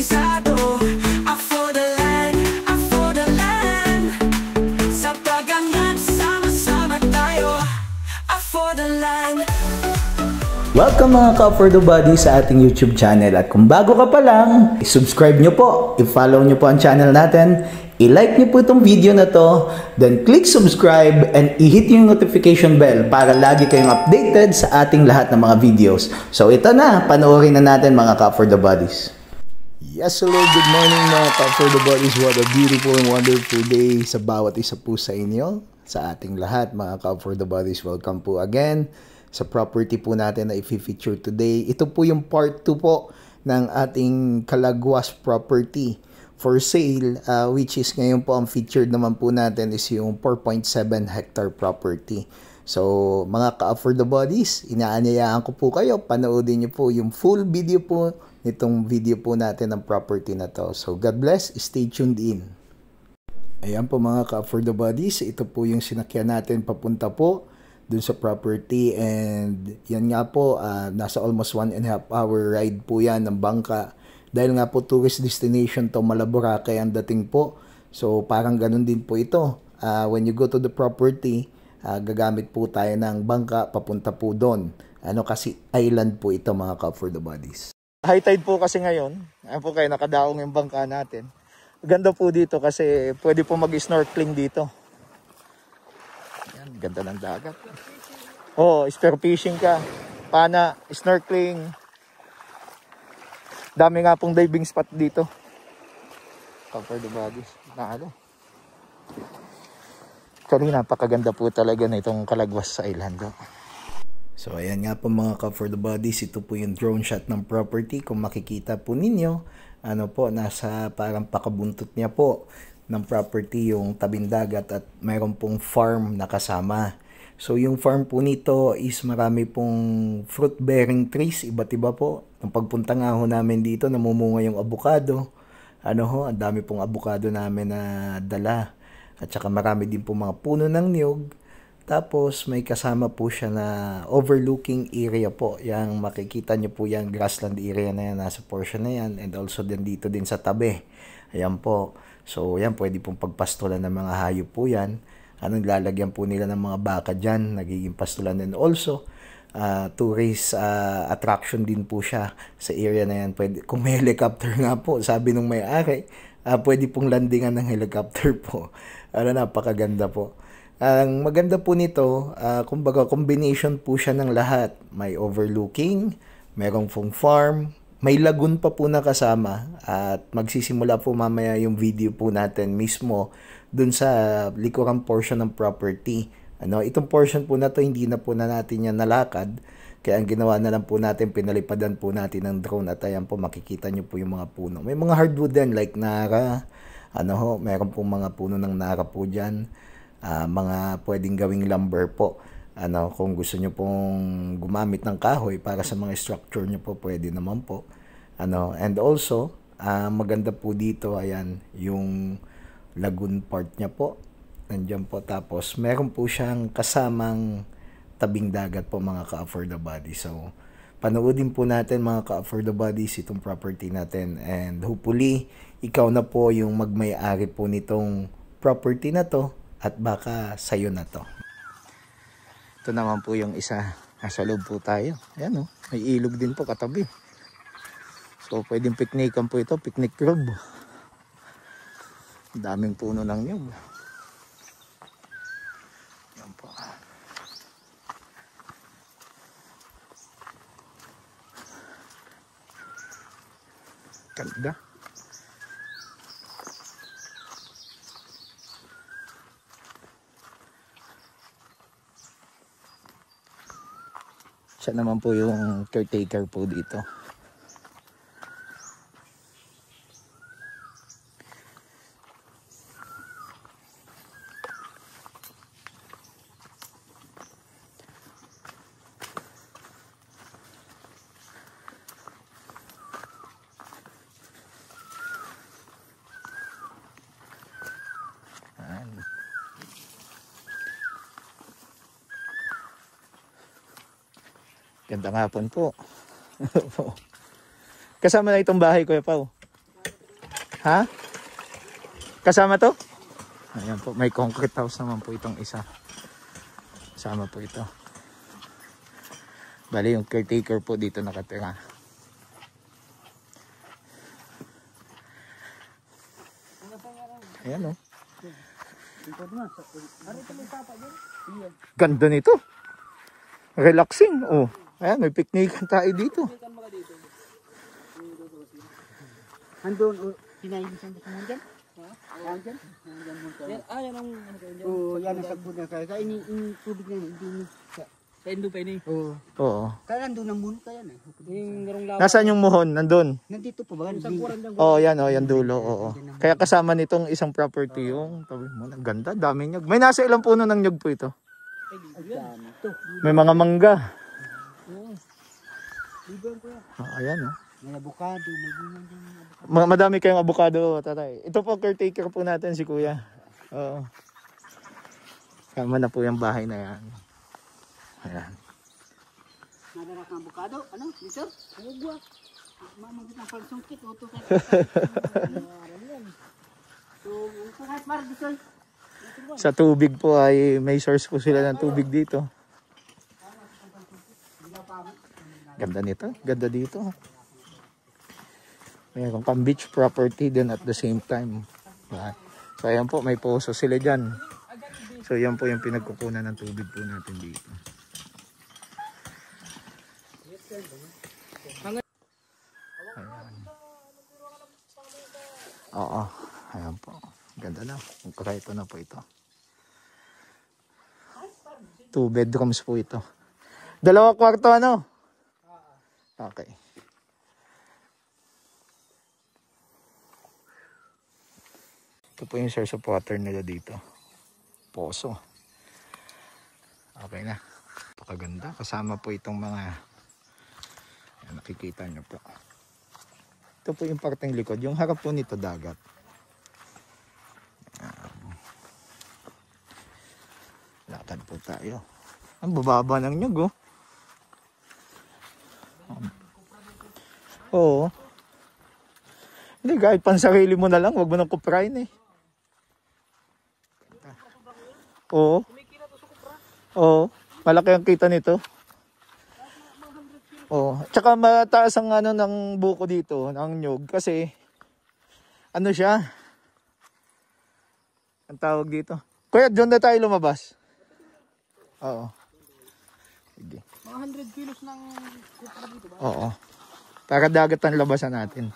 kabisado. Up for the land, up for the land. Sa pagangat, sama-sama tayo. Up for the land. Welcome mga ka-affordabody sa ating YouTube channel. At kung bago ka pa lang, subscribe nyo po, i-follow nyo po ang channel natin, i-like nyo po itong video na to, then click subscribe and i-hit yung notification bell para lagi kayong updated sa ating lahat ng mga videos. So ito na, panoorin na natin mga ka-affordabodies. Yes, hello, good morning mga ka-affordabodies. What a beautiful and wonderful day sa bawat isa po sa inyo, sa ating lahat mga ka-affordabodies. Welcome po again sa property po natin na i-feature today. Ito po yung part 2 po ng ating Calaguas property for sale, which is ngayon po ang featured naman po natin is yung 4.7 hectare property. So mga ka-affordabodies, inaanyayaan ko po kayo, panoodin nyo po yung full video po nitong video po natin ng property na to. So God bless, stay tuned in. Ayan po mga ka-affordabodies, ito po yung sinakyan natin papunta po dun sa property, and yan nga po, nasa almost 1.5 hour ride po yan ng bangka dahil nga po tourist destination to, Malaboracay ang dating po. So parang ganun din po ito, when you go to the property, gagamit po tayo ng bangka papunta po doon, kasi island po ito mga ka-affordabodies. High tide po kasi ngayon, ayan po kayo, nakadaong yung bangka natin. Ganda po dito kasi pwede po mag-snorkeling dito. Ganda ng dagat. Oh, spear fishing ka. Pana, snorkeling. Dami nga pong diving spot dito. Cover the bodies. Actually, napakaganda po talaga na itong Calaguas Island. So, ayan nga po mga cover the bodies. Ito po yung drone shot ng property. Kung makikita po ninyo, nasa parang pakabuntot niya po ng property yung tabing dagat at mayroon pong farm na kasama. So yung farm po nito is marami pong fruit bearing trees, iba't iba po. Nung pagpunta nga ho namin dito, namumunga yung avocado. Ang dami pong avocado namin na dala. At saka marami din po mga puno ng niyog. Tapos may kasama po siya na overlooking area po. Yang makikita nyo po yung grassland area na yan, nasa portion na yan. And also din dito din sa tabi. Ayan po. So, yan, pwede pong pagpastulan ng mga hayop po yan. Lalagyan po nila ng mga baka dyan, nagiging pastulan. And also, tourist attraction din po siya sa area na yan. Pwede, kung may helicopter nga po, sabi nung may-ari, pwede pong landingan ng helicopter po. Napakaganda po. Ang maganda po nito, kumbaga, combination po siya ng lahat. May overlooking, merong pong farm, may lagoon pa po na kasama, at magsisimula po mamaya yung video po natin mismo dun sa likurang portion ng property. Itong portion po na to, hindi na po na natin yan nalakad. Kaya ang ginawa na lang po natin, pinalipadan po natin ng drone, at ayan po, makikita nyo po yung mga puno. May mga hardwood din like nara, meron po mga puno ng nara po dyan. Mga pwedeng gawing lumber po. Kung gusto nyo pong gumamit ng kahoy para sa mga structure nyo po, pwede naman po. And also, maganda po dito, ayan, yung lagoon part niya po. Nandiyan po. Tapos, meron po siyang kasamang tabing dagat po mga ka-affordabody. So, panoodin po natin mga ka-affordabodies itong property natin. And hopefully, ikaw na po yung magmay-ari po nitong property na to, at baka sayo na to. Ito naman po yung isa. Nasa loob po tayo. Ayan, may ilog din po katabi. So pwedeng piknikan po ito. Picnic club. Daming puno ng niyog. Ayan po. Ganda. Siya naman po yung caretaker po dito. Gandang hapon po. Kasama na itong bahay, Kuya Pao. Ha? Kasama to? Ayan po, may concrete house naman po itong isa. Kasama po ito. Bali yung caretaker po dito nakatira. Ayan o. Ganda nito. Relaxing. Oh. Ayan, may picnic tayo dito. Andun, pinaibisan mo sa dyan? Ayan dyan? Yan ang ano kayo dyan? Oo, yan ang sagbo na kaya. Kaya ini tubig na yun, hindi Sa Indo pa ini. Oo. Oo. Kaya nandun ang muno kaya na. Yung garong lawa. Nasaan yung muhon? Nandun. Nandito pa ba? Sa kuran lang. Oh, yan oh, yan dulo. Oo. Kaya kasama nitong isang property yung tabi mo, ang ganda, dami nyug. May nasa ilang puno ng nyug po ito? May mga mangga. Oh, ayan oh. May abukado, may bunga din. Madami kayong abukado, tatay. Ito po caretaker po natin si Kuya. Oo. Kama na po yung bahay na yan. Ayan. Nadara kang abukado, ano? Dito? Agugwa. Mamagit ng pagsungkit, uto kayo. So, kahit mara dito. Sa tubig po ay may source po sila ng tubig dito. Ganda nito, ganda dito. Mayroon kang beach property din at the same time. So ayan po, may poso sila dyan. So yan po yung pinagkukunan ng tubig po natin dito. Ayan. Oo, ayan po. Ganda na. Kahit na po ito. 2 bedrooms po ito. 2 kwarto ano? Okay. Ito po yung source of water nila dito. Poso. Okay na. Pakaganda. Kasama po itong mga nakikita nyo po. Ito po yung parteng likod. Yung harap po nito dagat. Lakad po tayo. Ang bababa ng nyug oh. Oo. Hindi, kahit pansarili mo na lang, wag mo nang kuprain eh. Oo. Oo. Malaki ang kita nito. Oo. Tsaka mataas ang ano ng buko dito, ng nyug. Kasi, ano siya? Ang tawag dito. Kuya, dyan na tayo lumabas. Oo. Sige. Mga 100 kilos ng kupra dito ba? Oo. Para dagat ang labasan natin.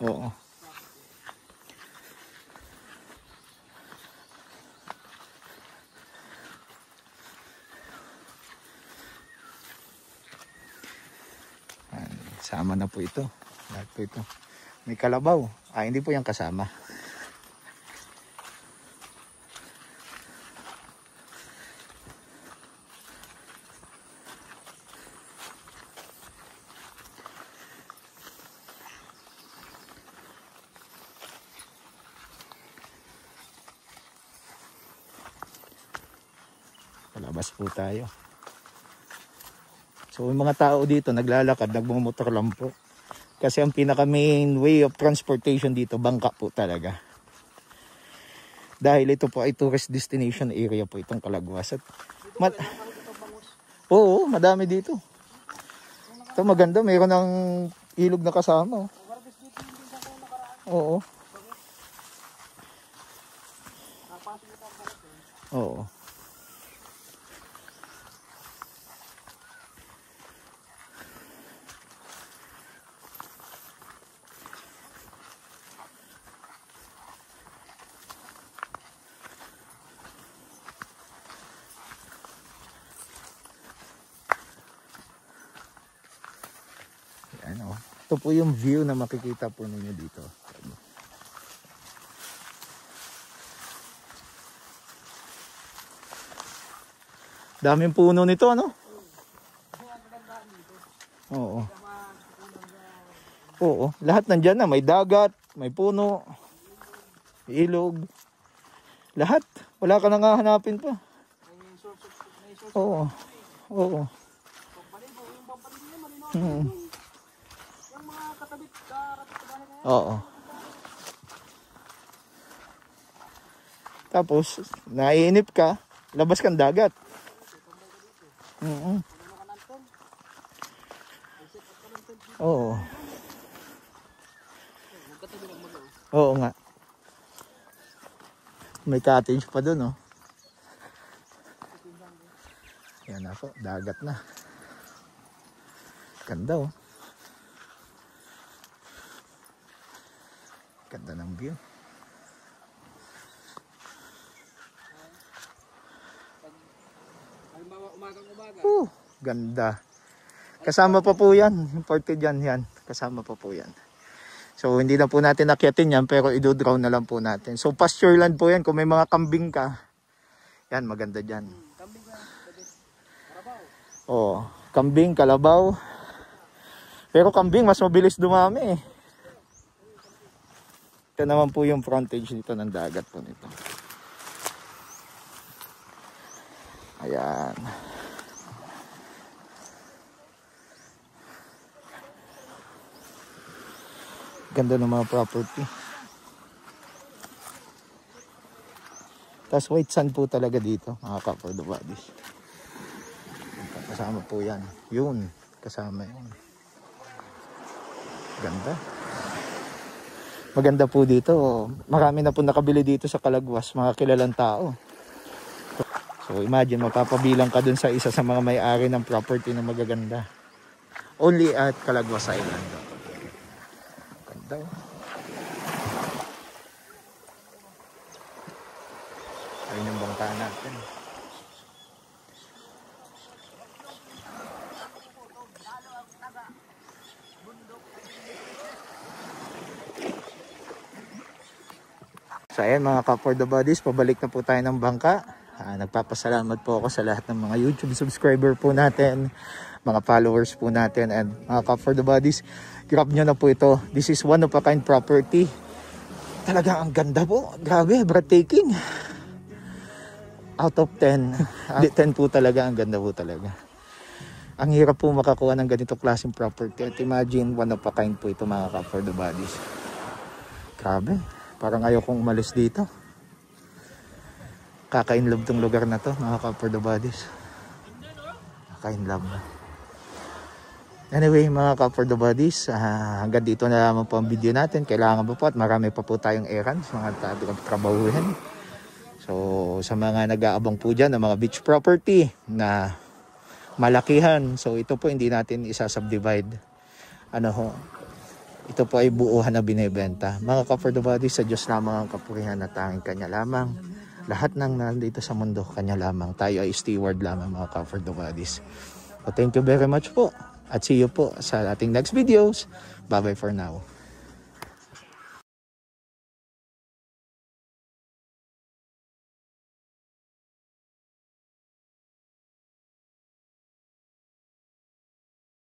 Oo. Sama na po ito. Lahat po ito. May kalabaw. Ah, hindi po yung kasama. Palabas po tayo. So yung mga tao dito naglalakad, nagmumotor lang po. Kasi ang pinaka main way of transportation dito, bangka po talaga. Dahil ito po ay tourist destination area po itong Calaguas. At oo, madami dito. Ito maganda, mayroon ng ilog na kasama. Oo. Oo. Ano, ito po yung view na makikita po ninyo dito. Daming puno nito, ano? Oo. Oo, lahat nandyan na. May dagat, may puno, ilog. Lahat. Wala ka nang hahanapin pa. Oo. Oo. Oo. Tapos, naiinip ka, labas kang dagat. Oo. Oo nga. May cottage pa dun, oh. Yan na po, dagat na. Ganda, oh. Ganda ng view. Ganda. Kasama pa po yan. Imported yan. Kasama pa po yan. So, hindi na po natin akyatin yan, pero idodraw na lang po natin. So, pasture land po yan. Kung may mga kambing ka, yan, maganda dyan. Oo. Kambing, kalabaw. Pero kambing, mas mabilis dumami eh. Ito naman po yung frontage dito ng dagat po nito. Ayan. Ganda ng mga property. Tapos white sand po talaga dito, mga ka-for the bodies. Kasama po yan. Yun, kasama yun. Ganda. Maganda po dito. Marami na po nakabili dito sa Calagwas, mga kilalang tao. So imagine, mapapabilang ka dun sa isa sa mga may-ari ng property na magaganda. Only at Calagwas Island. Ganda. Ayun yung bangka natin. So ayan mga ka-for the bodies, pabalik na po tayo ng bangka. Nagpapasalamat po ako sa lahat ng mga YouTube subscriber po natin, mga followers po natin, and mga ka-for the bodies, grab nyo na po ito. This is one of a kind property. Talagang ang ganda po. Grabe, breathtaking. Out of 10. 10 po talaga, ang ganda po talaga. Ang hirap po makakuha ng ganito klaseng property. At imagine, one of a kind po ito mga ka-for the bodies. Grabe. Parang ayaw kong umalis dito. Kaka-inlove tong lugar na to, mga ka-for the bodies. Kaka-inlove na. Anyway, mga ka-for the bodies, hanggang dito na lamang po ang video natin. Kailangan pa po at marami pa po tayong errands, mga trabahuhin. So, sa mga nag-aabang po dyan ng mga beach property na malakihan. So, ito po hindi natin isa-subdivide. Ito po ay buuhan na binibenta. Mga ka-for the bodies, sa Diyos lamang ang kapurihan na tanging Kanya lamang. Lahat ng nandito sa mundo, Kanya lamang. Tayo ay steward lamang, mga ka-for the bodies. So, thank you very much po. At see you po sa ating next videos. Bye-bye for now.